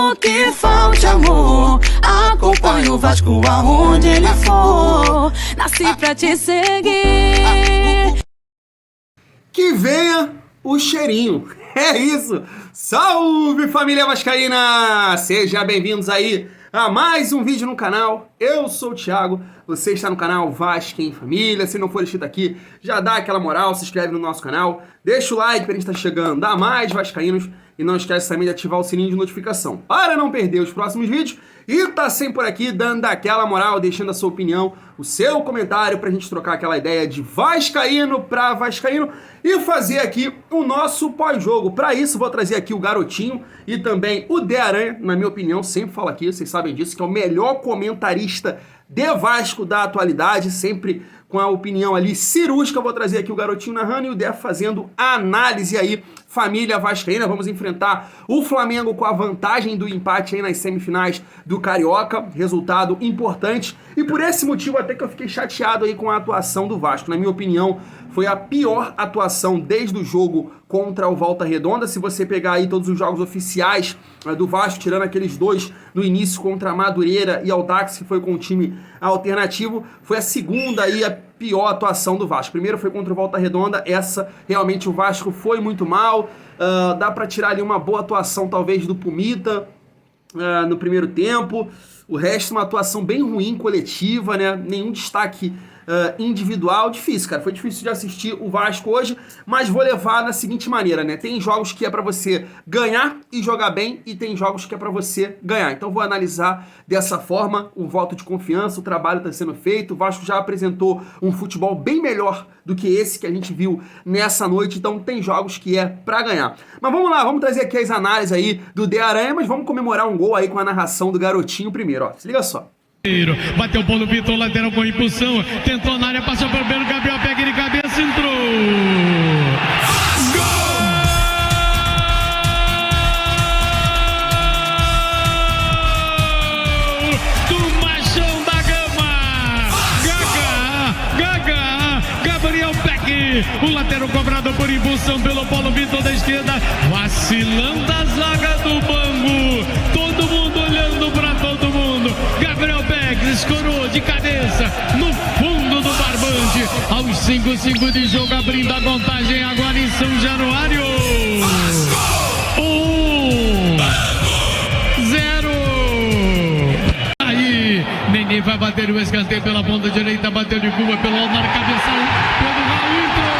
Mesmo que falte amor, acompanho o Vasco aonde ele for. Nasci pra te seguir. Que venha o cheirinho. É isso. Salve, família vascaína! Sejam bem-vindos aí a mais um vídeo no canal. Eu sou o Thiago, você está no canal Vasco em Família. Se não for inscrito aqui, já dá aquela moral, se inscreve no nosso canal, deixa o like para a gente estar chegando a mais vascaínos e não esquece também de ativar o sininho de notificação para não perder os próximos vídeos. E tá sempre por aqui dando aquela moral, deixando a sua opinião, o seu comentário pra gente trocar aquela ideia de vascaíno pra vascaíno e fazer aqui o nosso pós-jogo. Pra isso vou trazer aqui o Garotinho e também o De Aranha, na minha opinião, sempre falo aqui, vocês sabem disso, que é o melhor comentarista de Vasco da atualidade, sempre com a opinião ali cirúrgica. Eu vou trazer aqui o Garotinho narrando e o Dé fazendo a análise aí, família vascaína. Vamos enfrentar o Flamengo com a vantagem do empate aí nas semifinais do Carioca, resultado importante. E por esse motivo até que eu fiquei chateado aí com a atuação do Vasco. Na minha opinião, foi a pior atuação desde o jogo contra o Volta Redonda. Se você pegar aí todos os jogos oficiais do Vasco, tirando aqueles dois no início contra a Madureira e Audax, que foi com o time alternativo, foi a segunda aí a pior atuação do Vasco. Primeiro foi contra o Volta Redonda, essa realmente o Vasco foi muito mal. Dá pra tirar ali uma boa atuação talvez do Pumita no primeiro tempo. O resto uma atuação bem ruim, coletiva, né? Nenhum destaque individual. Difícil, cara. Foi difícil de assistir o Vasco hoje, mas vou levar da seguinte maneira, né? Tem jogos que é pra você ganhar e jogar bem e tem jogos que é pra você ganhar. Então vou analisar dessa forma o voto de confiança, o trabalho tá sendo feito. O Vasco já apresentou um futebol bem melhor do que esse que a gente viu nessa noite, então tem jogos que é pra ganhar. Mas vamos lá, vamos trazer aqui as análises aí do De Aranha, mas vamos comemorar um gol aí com a narração do Garotinho primeiro, ó. Se liga só. Bateu o Paulo Vitor, lateral com impulsão, tentou na área, passou pelo Pedro Gabriel, pega de cabeça, entrou! Gol! Do Machão da Gama! Gaga! Gabriel Peck, o lateral cobrado por impulsão pelo Paulo Vitor da esquerda, vacilando a zaga do Bangu, todo mundo olhando pra todo mundo, Gabriel Peck escorou de cabeça no fundo do barbante, aos 5 de jogo, abrindo a contagem agora em São Januário. 0. Aí, Nenê vai bater o escanteio pela ponta direita, bateu de curva pelo alto, na cabeção, pelo Raul, entrou.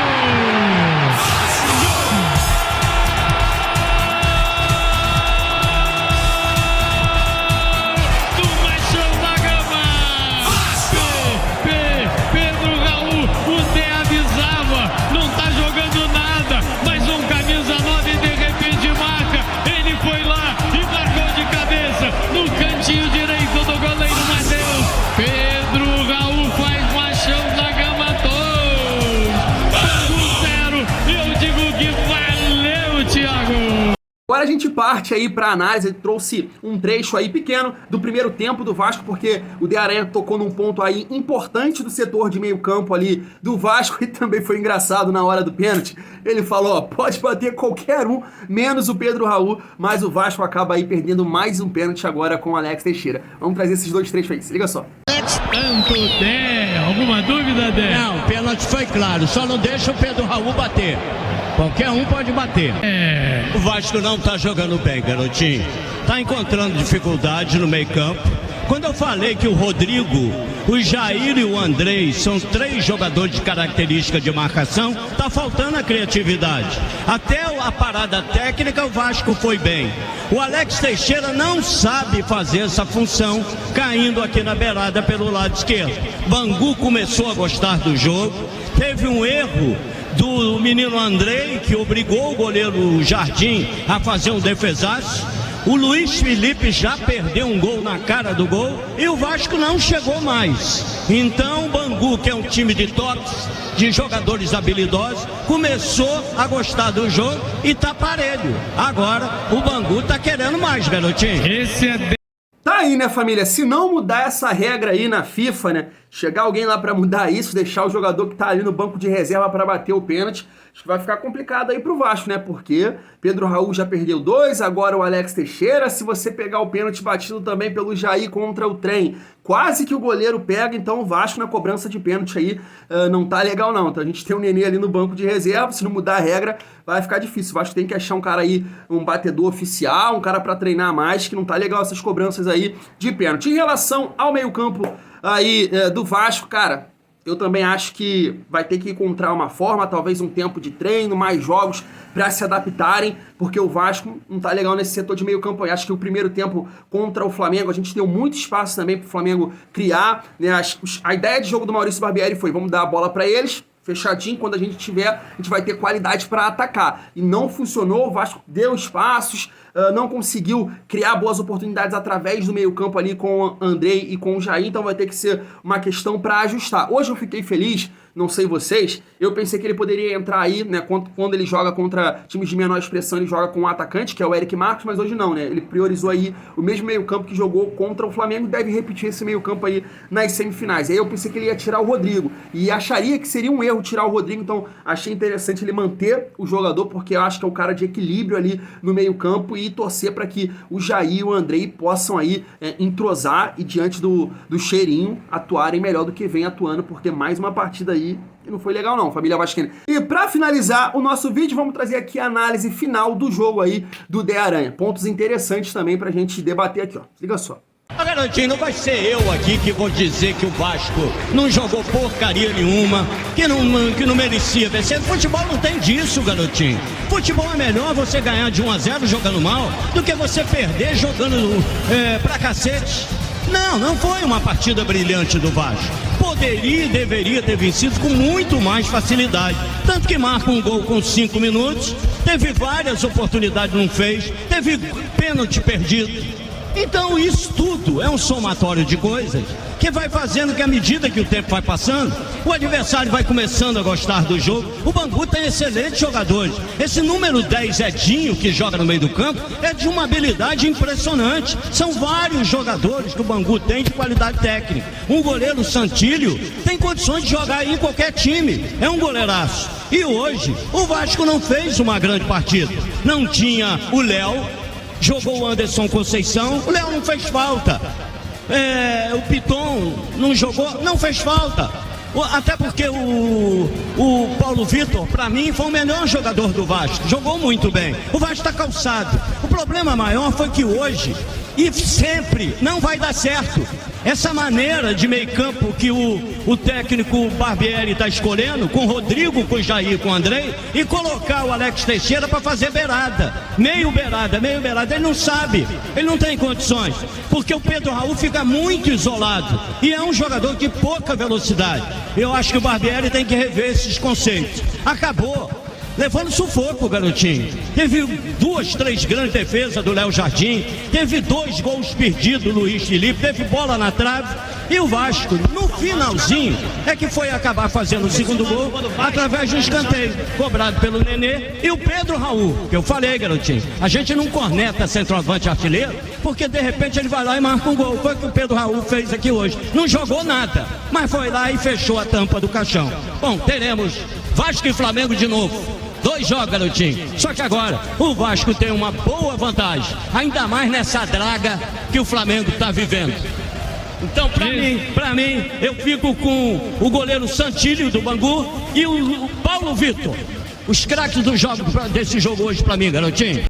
Agora a gente parte aí para análise, trouxe um trecho aí pequeno do primeiro tempo do Vasco, porque o De Aranha tocou num ponto aí importante do setor de meio campo ali do Vasco e também foi engraçado na hora do pênalti. Ele falou, ó, pode bater qualquer um, menos o Pedro Raul, mas o Vasco acaba aí perdendo mais um pênalti agora com o Alex Teixeira. Vamos trazer esses dois trechos aí, se liga só. Tanto Dé, alguma dúvida, Dé? Não, o pênalti foi claro, só não deixa o Pedro Raul bater. Qualquer um pode bater. O Vasco não tá jogando bem, Garotinho. Tá encontrando dificuldade no meio campo. Quando eu falei que o Rodrigo, o Jair e o Andrei são 3 jogadores de característica de marcação, tá faltando a criatividade. Até a parada técnica o Vasco foi bem. O Alex Teixeira não sabe fazer essa função, caindo aqui na beirada pelo lado esquerdo. Bangu começou a gostar do jogo, teve um erro do menino Andrei, que obrigou o goleiro Jardim a fazer um defesaço. O Luiz Felipe já perdeu um gol na cara do gol e o Vasco não chegou mais. Então o Bangu, que é um time de toques, de jogadores habilidosos, começou a gostar do jogo e tá parelho. Agora o Bangu tá querendo mais, Garotinho. Tá aí, né, família? Se não mudar essa regra aí na FIFA, né, chegar alguém lá para mudar isso, deixar o jogador que tá ali no banco de reserva para bater o pênalti, acho que vai ficar complicado aí pro Vasco, né? Porque Pedro Raul já perdeu 2, agora o Alex Teixeira, se você pegar o pênalti batido também pelo Jair contra o Trem, quase que o goleiro pega, então o Vasco na cobrança de pênalti aí não tá legal não. Então a gente tem o Nenê ali no banco de reserva, se não mudar a regra, vai ficar difícil. O Vasco tem que achar um cara aí, um batedor oficial, um cara para treinar mais, que não tá legal essas cobranças aí de pênalti. Em relação ao meio-campo aí do Vasco, cara, eu também acho que vai ter que encontrar uma forma, talvez um tempo de treino, mais jogos para se adaptarem, porque o Vasco não tá legal nesse setor de meio campo. Eu acho que o primeiro tempo contra o Flamengo, a gente deu muito espaço também pro Flamengo criar, né? A ideia de jogo do Maurício Barbieri foi, vamos dar a bola para eles, fechadinho, quando a gente tiver, a gente vai ter qualidade para atacar. E não funcionou, o Vasco deu espaços, não conseguiu criar boas oportunidades através do meio-campo ali com o Andrei e com o Jair, então vai ter que ser uma questão para ajustar. Hoje eu fiquei feliz, não sei vocês, eu pensei que ele poderia entrar aí, né, quando ele joga contra times de menor expressão, ele joga com um atacante, que é o Eric Marcos, mas hoje não, né, ele priorizou aí o mesmo meio-campo que jogou contra o Flamengo, deve repetir esse meio-campo aí nas semifinais. Aí eu pensei que ele ia tirar o Rodrigo, e acharia que seria um erro tirar o Rodrigo, então achei interessante ele manter o jogador, porque eu acho que é um cara de equilíbrio ali no meio-campo, e torcer para que o Jair e o Andrei possam aí entrosar e diante do cheirinho atuarem melhor do que vem atuando, porque mais uma partida aí que não foi legal não, família vascaína. E para finalizar o nosso vídeo, vamos trazer aqui a análise final do jogo aí do De Aranha. Pontos interessantes também pra gente debater aqui, ó. Liga só. Garotinho, não vai ser eu aqui que vou dizer que o Vasco não jogou porcaria nenhuma, que não merecia vencer. Futebol não tem disso, garotinho. Futebol é melhor você ganhar de 1-0 jogando mal do que você perder jogando pra cacete. Não foi uma partida brilhante do Vasco. Poderia e deveria ter vencido com muito mais facilidade. Tanto que marca um gol com 5 minutos, teve várias oportunidades, não fez, teve pênalti perdido. Então isso tudo é um somatório de coisas que vai fazendo que à medida que o tempo vai passando, o adversário vai começando a gostar do jogo. O Bangu tem excelentes jogadores. Esse número 10, Edinho, que joga no meio do campo, é de uma habilidade impressionante. São vários jogadores que o Bangu tem de qualidade técnica. Um goleiro, Santílio, tem condições de jogar em qualquer time. É um goleiraço. E hoje, o Vasco não fez uma grande partida. Não tinha o Léo, jogou o Anderson Conceição, o Léo não fez falta. O Piton não jogou, não fez falta. Até porque o Paulo Vitor, para mim, foi o melhor jogador do Vasco. Jogou muito bem. O Vasco está calçado. O problema maior foi que hoje, e sempre, não vai dar certo. Essa maneira de meio campo que o técnico Barbieri está escolhendo, com o Rodrigo, com o Jair, com o Andrei, e colocar o Alex Teixeira para fazer beirada. Meio beirada. Ele não sabe, ele não tem condições, porque o Pedro Raul fica muito isolado, e é um jogador de pouca velocidade. Eu acho que o Barbieri tem que rever esses conceitos. Acabou levando sufoco, garotinho. Teve 2, 3 grandes defesas do Léo Jardim, teve 2 gols perdidos do Luiz Felipe, teve bola na trave, e o Vasco, no finalzinho, é que foi acabar fazendo o segundo gol através de um escanteio cobrado pelo Nenê e o Pedro Raul, que eu falei, garotinho, a gente não corneta centroavante artilheiro, porque de repente ele vai lá e marca um gol. Foi o que o Pedro Raul fez aqui hoje. Não jogou nada, mas foi lá e fechou a tampa do caixão. Bom, teremos Vasco e Flamengo de novo. 2 jogos, garotinho. Só que agora o Vasco tem uma boa vantagem, ainda mais nessa draga que o Flamengo está vivendo. Então, pra mim, eu fico com o goleiro Santílio do Bangu e o Paulo Vitor. Os craques desse jogo hoje pra mim, garotinho.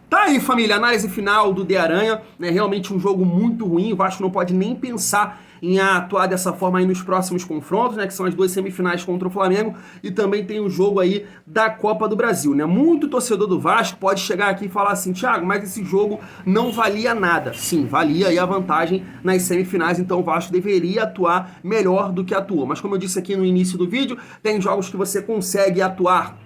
Tá aí, família, análise final do De Aranha, né? Realmente um jogo muito ruim, o Vasco não pode nem pensar em atuar dessa forma aí nos próximos confrontos, né, que são as 2 semifinais contra o Flamengo, e também tem o jogo aí da Copa do Brasil, né? Muito torcedor do Vasco pode chegar aqui e falar assim: Thiago, mas esse jogo não valia nada. Sim, valia aí a vantagem nas semifinais, então o Vasco deveria atuar melhor do que atuou. Mas como eu disse aqui no início do vídeo, tem jogos que você consegue atuar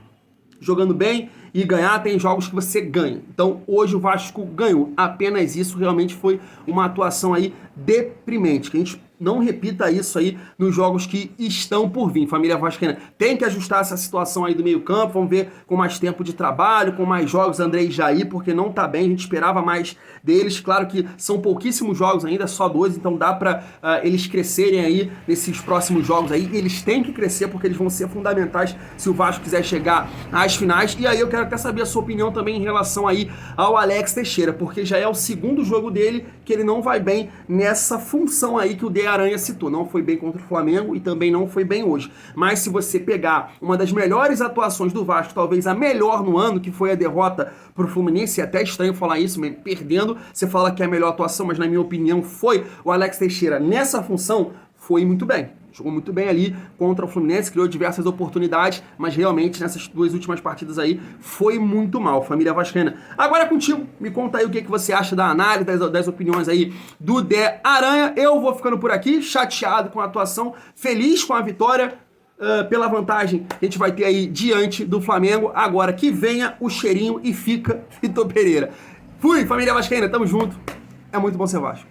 jogando bem e ganhar, tem jogos que você ganha. Então hoje o Vasco ganhou, apenas isso. Realmente foi uma atuação aí deprimente, que a gente não repita isso aí nos jogos que estão por vir. Família vascaína tem que ajustar essa situação aí do meio campo, vamos ver com mais tempo de trabalho, com mais jogos André e Jair, porque não tá bem, a gente esperava mais deles. Claro que são pouquíssimos jogos ainda, só 2, então dá pra eles crescerem aí nesses próximos jogos aí. Eles têm que crescer porque eles vão ser fundamentais se o Vasco quiser chegar às finais. E aí eu quero até saber a sua opinião também em relação aí ao Alex Teixeira, porque já é o segundo jogo dele que ele não vai bem nessa função aí que o De Aranha citou. Não foi bem contra o Flamengo e também não foi bem hoje. Mas se você pegar uma das melhores atuações do Vasco, talvez a melhor no ano, que foi a derrota pro Fluminense, é até estranho falar isso, perdendo, você fala que é a melhor atuação, mas na minha opinião foi o Alex Teixeira nessa função, foi muito bem. Jogou muito bem ali contra o Fluminense, criou diversas oportunidades, mas realmente nessas 2 últimas partidas aí foi muito mal, família vascaína. Agora é contigo, me conta aí o que você acha da análise, das opiniões aí do De Aranha. Eu vou ficando por aqui, chateado com a atuação, feliz com a vitória, pela vantagem que a gente vai ter aí diante do Flamengo. Agora que venha o cheirinho e fica Vitor Pereira. Fui, família vascaína, tamo junto, é muito bom ser Vasco.